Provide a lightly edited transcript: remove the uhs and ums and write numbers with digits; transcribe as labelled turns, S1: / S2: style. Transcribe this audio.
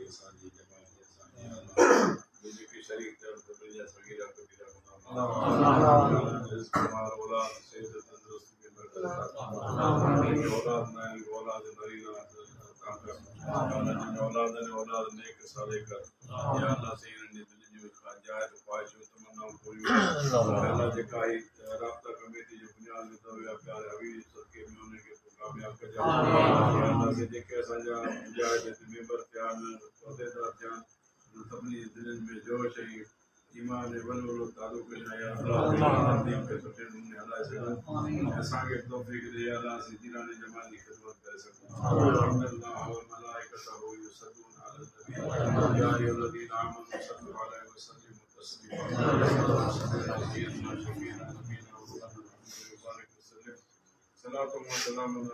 S1: के साजी जमात के साजी अल्लाह मुझे की शरीक दर्द दुनिया सगीरा कबीरा गुनाह रिज़्क़ माल औलाद सेहत तंदुरुस्ती के बरकत आमीन औलाद नाल औलाद मरीना औलाद ने औलाद नेक साले कर या अल्लाह सही ने दिल जो जायज ख्वाहिश तमन्ना पूरी अल्लाह जे काई राब्ता कमेटी जो बुनियाद में तो प्यार हबीब सदके में होने के कामयाब कर जा या अल्लाह से जेके असांजा मुजाहिद मेंबर त्यान उहदेदार त्यान सभिनी दिलनि में जोश ऐं ईमान ऐं वलो तालुक या अल्लाह दीन खे सुठे नमूने हलाए सघूं असांखे तौफ़ीक़ ॾे या अल्लाह असीं दीनानी जमात जी ख़िदमत करे सघूं अल्लाह व मलाइकतहू युसल्लूना अलन नबी या अय्युहल्लज़ीना आमनू सल्लू अलैहि व सल्लिमू तस्लीमा सलातो व सलाम